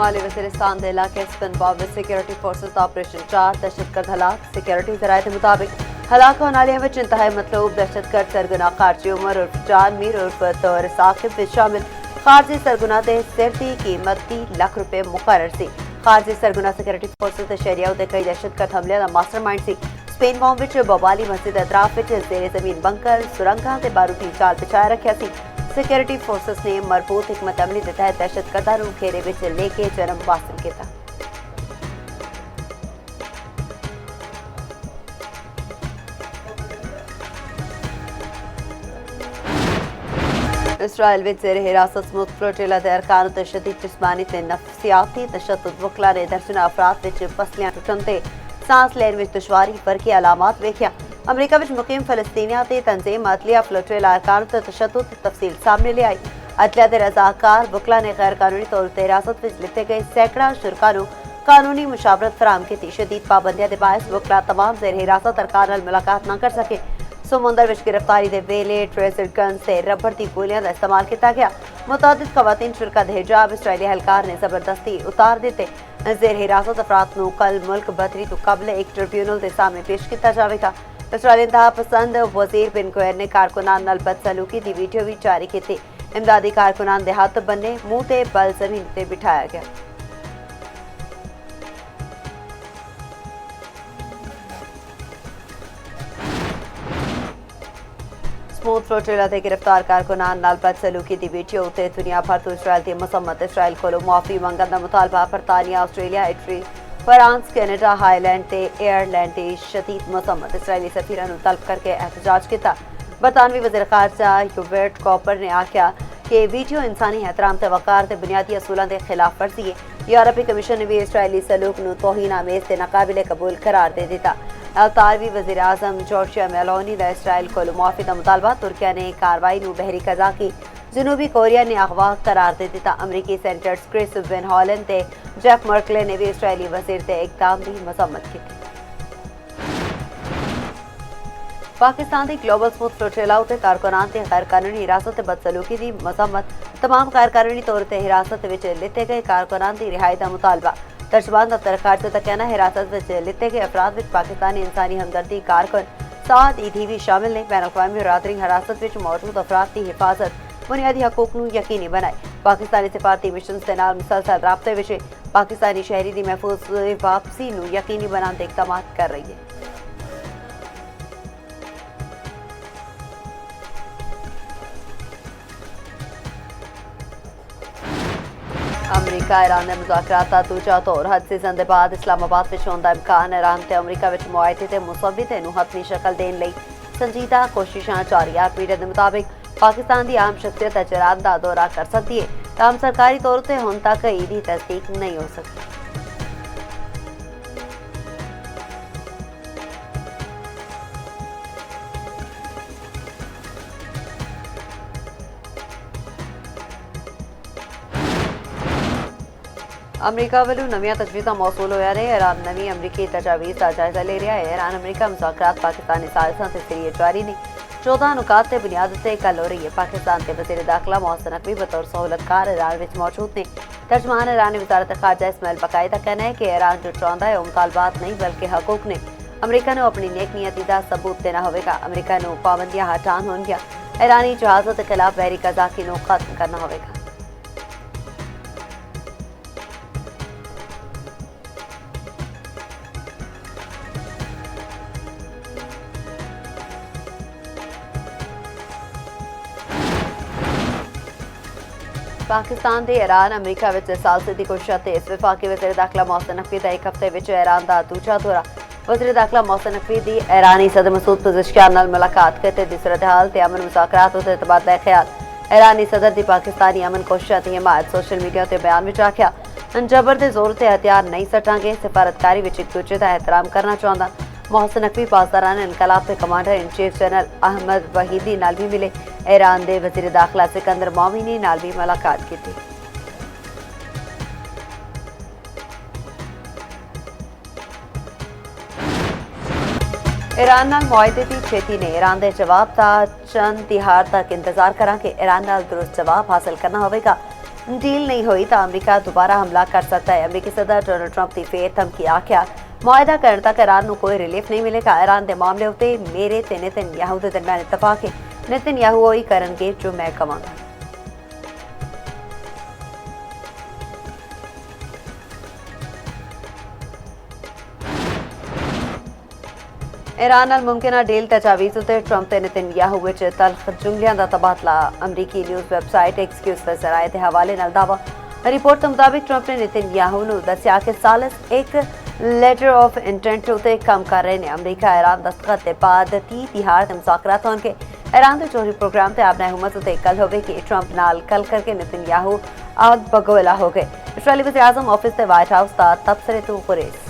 शुमाली वज़ीरिस्तान के इलाके स्पिनबॉब में सिक्योरिटी फोर्सेस ऑपरेशन 4 दहशतगर्द हलाक। सिक्योरिटी जराये के मुताबिक हलाक होने वाले में इंतहाई मतलूब दहशतगर्द सरगना खारजी उमर उर्फ जान मीर उर्फ तौर साकिब में शामिल। खारजी सरगना के सिर की कीमत 3 लाख रुपए मुकर्रर सी। खारजी सरगना सिक्योरिटी फोर्सेस शरिया उत्ते कई दहशतगर्द हमले का मास्टरमाइंड सी। स्पेन बॉम्ब विच बबाली मस्जिद अतराफ विच जेर जमीन बंकर सुरंगां ते बारूदी जाल बिछाया रखा सी। सिक्योरिटी फोर्सेस ने मरबूत हिकमत अमली के तहत दहशतगर्दां नूं घेरे विच लेके जन्म हासिल किया। इसराइल विच जेर हिरासत स्मूथ फ्लोटिला के अरकान ते शदीद जिस्मानी ते नफसियाती तशद्दुद वकला ने दर्जना अफराद विच पसलियां टुटन ते सांस लैन विच दुश्वारी वरगी अलामात वेखिया। अमरीका विच मुकीम फलस्तीनियां ते तंजीम अदलिया फ्लोटिला अरकान ते तशद्दुद तफसील सामने ले आई। अदलिया के रजाकार वकला ने गैर कानूनी तौर पर हिरासत विच लिते गए सैकड़ा शुरका नूं कानूनी मुशावरत फराहम की। शदीद पाबंदियां के बायस वकला तमाम जेर हिरासत अरकान नाल मुलाकात न कर सके। समुंदर विच गिरफ्तारी के वेले ट्रेजर गन से रबड़ की गोलियां का इस्तेमाल किया गया। मुतादिद खवातीन शुरका दे हिजाब इसराइली एहलकार ने जबरदस्ती उतार दिते। जेर हिरासत अफराद नूं कल मुल्क बदरी तो कबल एक ट्रिब्यूनल के सामने पेश किया जाएगा। इसराइली इंतहा पसंद वजीर बिन गुएर ने कारकुनान नाल बदसलूकी की वीडियो भी जारी की। इमदादी कारकुनान दे हथ बन्ने मुंह ते बल जमीन ते बिठाया गया। स्मूथ फ्लोटिला के गिरफ्तार कारकुनान नाल बदसलूकी की वीडियो उत्ते दुनिया भर तो इसराइल की मसम्मत। इसराइल को मुआफी मंगन का मुतालबा बरतानिया Australia Italy France Canada highland ते एयरलैंड की शदीद मसम्मत। इसराइली सफीरा नूं तलब करके एहतजाज किया। बरतानवी वज़ीर ख़ारजा ह्यूबर्ट कॉपर ने आख्या कि वीडियो इंसानी एहतराम ते वकार ते बुनियादी असूलों के खिलाफ वर्जी है। यूरोपी कमीशन ने भी इसराइली सलूक नूं तौहीन आमेज ते नाकाबिले कबूल करार दे दिता। अतारवी वज़ीर आज़म जॉर्जिया मेलोनी का इसराइल को मुआफी का मुतालबा। तुर्किया ने कार्रवाई नूं बहरी कज़ा की। जनूबी कोरिया ने अगवा करार दे दिता। अमरीकी सेनेटर्स क्रिस वेन हॉलन ते जैक मर्कले ने भी इसराइली वज़ीर ते इक़दाम की मजम्मत की। पाकिस्तान की ग्लोबल स्मूथ फ्लोटिला उत्ते कारकुनान ते गैर कानूनी हिरासत ते बदसलूकी की मजम्मत। तमाम गैर कानूनी तौर पर हिरासत विच लिते गए कारकुनान की रिहाई का मुतालबा। तर्जमान दफ्तर खारजा का कहना है हिरासत विच लिते गए अफराद विच पाकिस्तानी इंसानी हमदर्दी कारकुन साद ईदी भी शामिल ने। बैन अक़वामी बरादरी हिरासत विच मौजूद अफराद की हिफाजत बुनियादी हकूक नूं यकीनी बनाए। पाकिस्तानी सिफारती मिशन के नाल मुसलसल राबते विच पाकिस्तानी शहरी की महफूज वापसी नूं यकीनी बनाने के इक़दाम कर रही है। अमरीका ईरान के मुज़ाकरात का दूजा दौर हद सीज़न के बाद इस्लामाबाद में होने का इम्कान। ईरान ते अमरीका विच मुआहदे ते मुसव्वदे नूं हतमी शक्ल देने लई संजीदा कोशिशां जारी है। मीडिया के मुताबिक पाकिस्तान की आम शख्सियत अज ईरान का दौरा कर सकती है। ताहम सरकारी तौर पर हुण तक ईदी तस्दीक नहीं हो सकी। अमरीका वालों नवीं तजवीज़ां मौसूल होया ने। ईरान नवीं अमरीकी तजावीज़ का जायजा ले रहा है। ईरान अमरीका मुज़ाकरात पाकिस्तानी साजिशां के जरिए जारी ने। 14 नुकात ते बुनियाद ते कल हो रही है। पाकिस्तान के वज़ीर दाखिला मोहसिन नकवी बतौर सहूलतकार ईरान विच मौजूद ने। तर्जमान ईरानी वज़ारत ख़ारजा इस्माइल बकाई का कहना है कि ईरान जो चाहता है वो मुतालबात नहीं बल्कि हकूक ने। अमरीका ने अपनी नेक नीयती का सबूत देना होगा। अमरीका ने पाबंदियां हटान होंगियां। ईरानी जहाज़ों के खिलाफ बहरी कज़ाकी नूं खत्म करना होगा। पाकिस्तान ते ईरान अमरीका विच सालसदी कोशिशां तेज। वफाकी वज़ीर दाखिला मोहसिन नकवी का एक हफ्ते विच ईरान का दूजा दौरा। वज़ीर दाखिला मोहसिन नकवी की ईरानी सदर मसूद पज़ेश्कियान नाल मुलाकात करते दी सूरत हाल ते अमन मुज़ाकरात उत्ते तबादला ख्याल। ईरानी सदर की पाकिस्तानी अमन कोशिशां की हिमायत। सोशल मीडिया ते बयान विच आख्या जबर दे जोर ते हथियार नहीं सटांगे। सिफारतकारी विच एक दूजे का एहतराम करना चाहता। मोहसिन नकवी पासदारान इनकलाब के commander in chief general Ahmad Vahidi नाल भी मिले। ईरान के वज़ीर दाखिला सिकंदर मोमिनी नाल भी मुलाकात की। ईरान नाल मुआहदे की छेती ने। ईरान के जवाब का चंद तिहार तक इंतजार करांगे। ईरान नाल दुरुस्त जवाब हासिल करना होगा। डील नहीं हुई तो अमरीका दोबारा हमला कर सकता है। अमरीकी सदर डोनाल्ड ट्रंप की फिर धमकी आख्या मुआहदा करने तक ईरान को कोई रिलीफ नहीं मिलेगा। ईरान के मामले उत्ते मेरे ते नेतन्याहू के दरमियान इतफाक है। नेतन्याहू वही करेंगे जो मैं कहांगा। ईरान नाल मुमकिन डील तजावीज़ उत्ते ट्रंप ते नेतन्याहू विच तलख जुमलियां दा तबादला। अमरीकी न्यूज़ वेबसाइट एक्सक्यूज के जराए के हवाले नाल दावा। रिपोर्ट के मुताबिक ट्रंप ने नेतन्याहू नूं दस्सिया कि सालिस एक लेटर ऑफ इंटेंट उत्ते काम कर रहे हैं। अमरीका ईरान दस्तखत के बाद 30 तिहाड़ के मुज़ाकरात होंगे। ईरान के चोरी प्रोग्राम से आपने हुकूमत उत्ते कल होवे कि ट्रंप नाल कल करके नेतन्याहू आग बगोला हो गए। इस्राईली वज़ीर आज़म ऑफिस से व्हाइट हाउस का तबसरे तो गुरेज।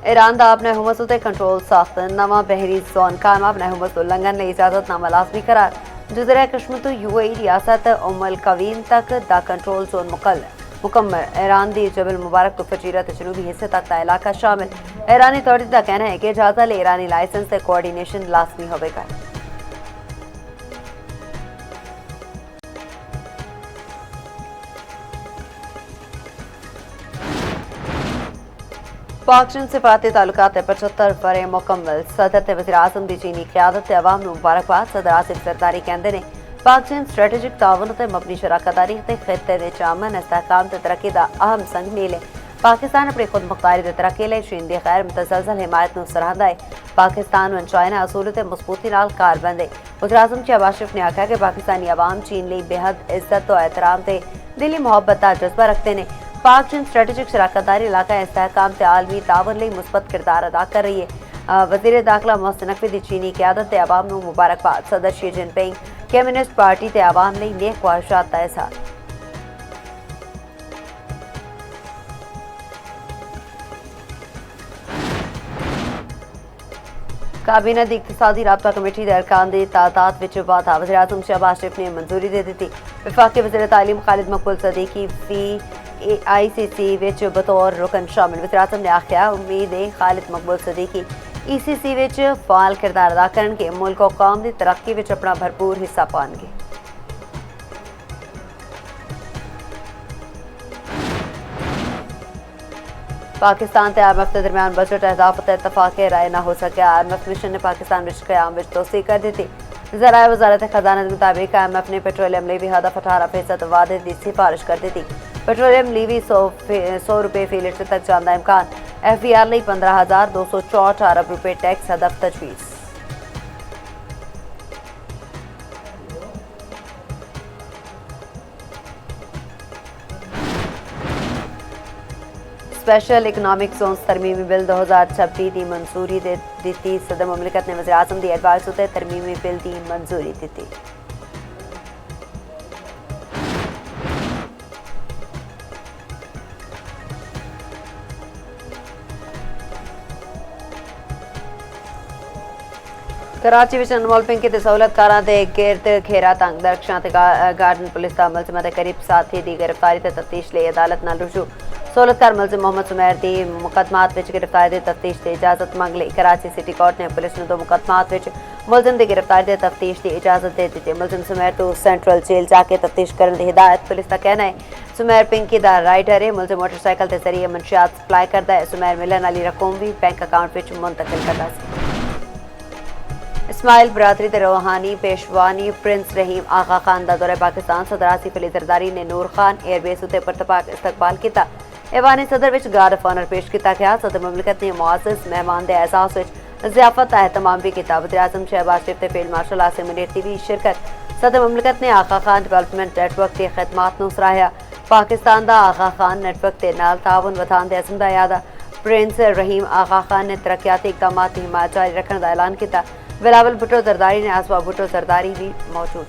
ईरान का अपने हुकूमत उत्ते कंट्रोल सख्त नवा बहरी जोन कायम अपने हुकूमत उल्लंघन ने इजाजतनामा लाजमी करार। जुज़र कश्मीर तो यूएई रियासत उम्मुल कवीन तक दा कंट्रोल जोन मुकम्मल। ईरान दी जबल मुबारक तो फजीरत जनूबी हिस्से तक का इलाका शामिल। ईरानी अथॉरिटी का कहना है कि इजाजत ले ईरानी लाइसेंस से कोऑर्डिनेशन लाजमी होगा। पाक चीन सिफारती ताल्लुकात 75 बरे मुकम्मल। सदर ते वज़ीर आज़म दी चीनी क़यादत अवाम नूं मुबारकबाद। सदर आसिफ ज़रदारी कहंदे ने पाक चीन स्ट्रेटेजिक ताउन ते मबनी शराकतदारी ते खित्ते दे अमन इस्तेहकाम ते तरक्की दा अहम संग मील है। पाकिस्तान अपनी खुद मुख्तारी ते तरक्की लई चीन दी गैर मुतसलसल हिमायत नूं सराहदा है। पाकिस्तान व चाइना असूल ते मजबूती नाल कारबंद है। वज़ीर आज़म शहबाज शरीफ ने आख्या कि पाकिस्तानी अवाम चीन लई बेहद इज्जत और एहतराम ते दिली मुहब्बत दा जज्बा रखते हैं। पाक चीन स्ट्रेटेजिक शराकतदारी इलाका इस्तेहकाम से आलमी तावन लई मुस्बत किरदार अदा कर रही है। वज़ीर दाखिला मोहसिन नकवी दी चीनी क़यादत अवाम नूं मुबारकबाद। सदर शी जिनपिंग कम्युनिस्ट पार्टी ते अवाम लई नेक ख्वाहिशात दा इज़हार। काबीना दी इक़्तिसादी राबता कमेटी दे अरकान दी तादाद विच वाधा। वज़ीर आज़म शहबाज शरीफ ने मंजूरी दे दी। वफाकी वज़ीर तालीम खालिद मकबूल सदीकी ICC विच बतौर रुकन शामिल। वज़ीर आज़म ने आख्या उम्मीद है खालिद मकबूल सदीकी ECC विच फाल किरदार अदा करनगे। मुल्क और कौम की तरक्की विच अपना भरपूर हिस्सा पाएंगे। पाकिस्तान ते IMF के दरमियान बजट अहदाफ ते इतफाक राय न हो सके। IMF मिशन ने पाकिस्तान विच क़याम विच तोसी कर दी थी। ज़राए वज़ारत खजाना के मुताबिक IMF ने पेट्रोलियम लिए भी हदफ 18% वादे की सिफारिश कर दी थी। पेट्रोलियम लिए भी 100 रुपये फी लीटर तक जाने का इम्कान। FBR लिए 15,264 अरब रुपये टैक्स हदफ तजवीज़। स्पेशल इकनॉमिक जोन्स तरमीमी बिल 2026 की मंजूरी दे दी। सदर मुमलिकत ने वज़ीर आज़म की एडवाइस उत्ते तरमीमी बिल की मंजूरी दी। कराची विच अनमोल पिंकी ते सहूलतकारां दे गिरद घेरा तंग दरख्शां ते गार्डन पुलिस दा मुलजमा दे करीब साथी दी गिरफ्तारी ते तफ्तीश लई अदालत नाल रुजू। सहूलतकार मुलजिम मोहम्मद सुमैर दी मुकदमात विच गिरफ्तारी ते तफ्तीश दी इजाजत मंग लई। कराची सिटी कोर्ट ने पुलिस नूं 2 मुकदमात विच मुलजिम दी गिरफ्तारी ते तफ्तीश दी इजाजत दे दी। मुलजिम सुमैर तो सेंट्रल जेल जाके तफ्तीश करने की हिदायत। पुलिस का कहना है सुमैर पिंकी दा राइडर है। मुलजिम मोटरसाइकिल के जरिए मंशियात सप्लाई करता है। सुमैर मिलन वाली रकम भी बैंक अकाउंट विच मुंतकिल करता है। इस्माइल बरादरी ते रूहानी पेशवानी प्रिंस रहीम आगा खान का दौरा पाकिस्तान। सदर आसिफ अली जरदारी ने नूर खान एयरबेस उत्ते परतपाक इस्तकबाल किया। ऐवान सदर विच गार्ड ऑफ ऑनर पेश किया गया। सदर मुमलिकत ने मुआज़िज़ मेहमान के एहसास विच ज़ियाफत का एहतमाम भी किया। वज़ीर आज़म शहबाज शरीफ ते फील्ड मार्शल आसिम मुनीर की भी शिरकत। सदर मुमलिकत ने आगा खान डिवेलपमेंट नेटवर्क की खिदमात नूं सराहिया। पाकिस्तान का आगा खान नेटवर्क के नाल ताउन वधाउण दे अज़म दा यादा। प्रिंस रहीम आगा खान ने तरक्याती इक़दामात की हिमायत जारी रखने का ऐलान किया। बिलावल भुट्टो जरदारी ने आसवा भुट्टो जरदारी भी मौजूद।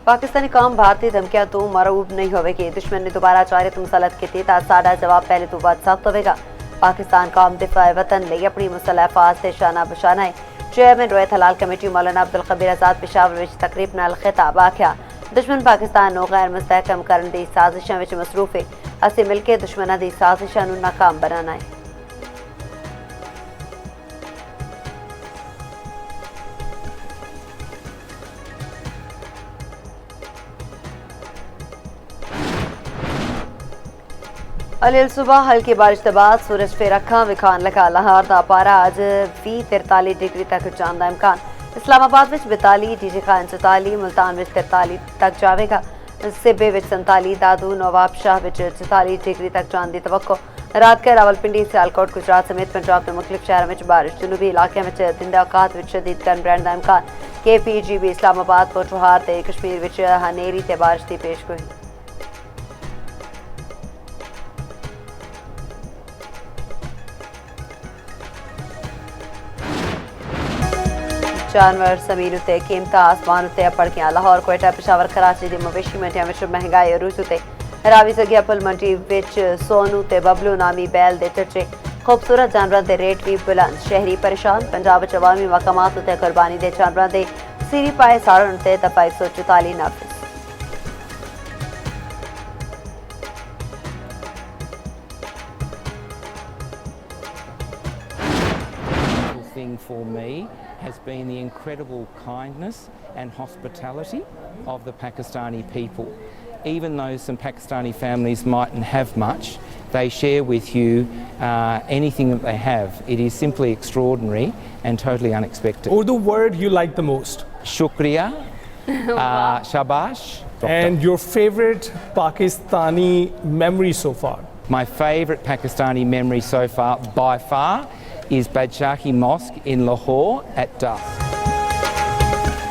पाकिस्तानी कौम भारतीय धमकियां तो मरूब नहीं होगी। दुश्मन ने दोबारा चारियत मुसलत की साडा जवाब पहले तो बाद सख्त होगा। पाकिस्तान कौम दिफा वतन लिए अपनी मुसल्ह अफवाज से शाना बशाना है। चेयरमैन रोयत हलाल कमेटी मौलाना अब्दुल खबीर आजाद पेशावर विच तकरीब नाल खिताब आख्या दुश्मन पाकिस्तान नूं गैर मुस्तहकम करने की साजिशां विच मसरूफ है। असीं मिलकर दुश्मनां दी साजिशां नूं नाकाम बनाना है। अलियल सुबह हल्की बारिश के बाद सूरज फिर अखा विखान लगा लाहौर का पारा अज भी 43 डिग्री तक जाने का इम्कान इस्लामाबाद में 42 डीजे खान 44 मुल्तान में 43 तक जाएगा सिब्बे में 47 दादू नवाब शाह में 44 डिग्री तक जाने की तवक्को रात के रावलपिंडी सियालकोट गुजरात समेत पंजाब के मुख्तलिफ शहरों में बारिश जनूबी इलाके में दिन औकात में शदीद गर्म रहने का इम्कान KPGB इस्लामाबाद पोटवार ते कश्मीर में हनेरी ते बारिश की पेशगोई जानवर जमीन उत्ते कीमतां आसमान उत्ते अपड़कियां लाहौर कोयटा पेशावर कराची दी मवेशी मंडियां विच महंगाई अरूज उत्ते रावी सगिया पुल मंडी विच सोनू ते बबलू नामी बैल दे चर्चे खूबसूरत जानवरां दे रेट भी बुलंद शहरी परेशान पंजाब विच अवामी मकामात उत्ते कुर्बानी दे जानवरां दे सीरी पाए साड़न उत्ते दफा 144 नाफिज Thing for me has been the incredible kindness and hospitality of the Pakistani people. Even though some Pakistani families mightn't have much, they share with you anything that they have. It is simply extraordinary and totally unexpected. Or the word you like the most? Shukriya, shabash. And your favorite Pakistani memory so far? My favourite Pakistani memory so far, by far, is Badshaki Mosque in Lahore at dusk.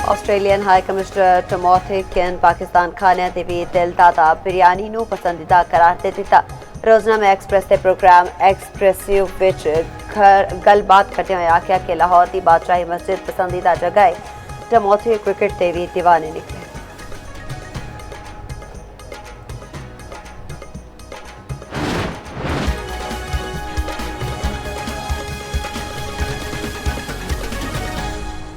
Australian High Commissioner Timothy Ken Pakistan खाने ते भी दिल दादा बिरयानी नू पसंदीदा करार दे दिता रोजनामा express ते प्रोग्राम एक्सप्रेसिव विच गलबात करते हुए आख्या कि लाहौर दी बादशाही मस्जिद पसंदीदा जगह है टिमोथी क्रिकेट ते भी दीवाने ने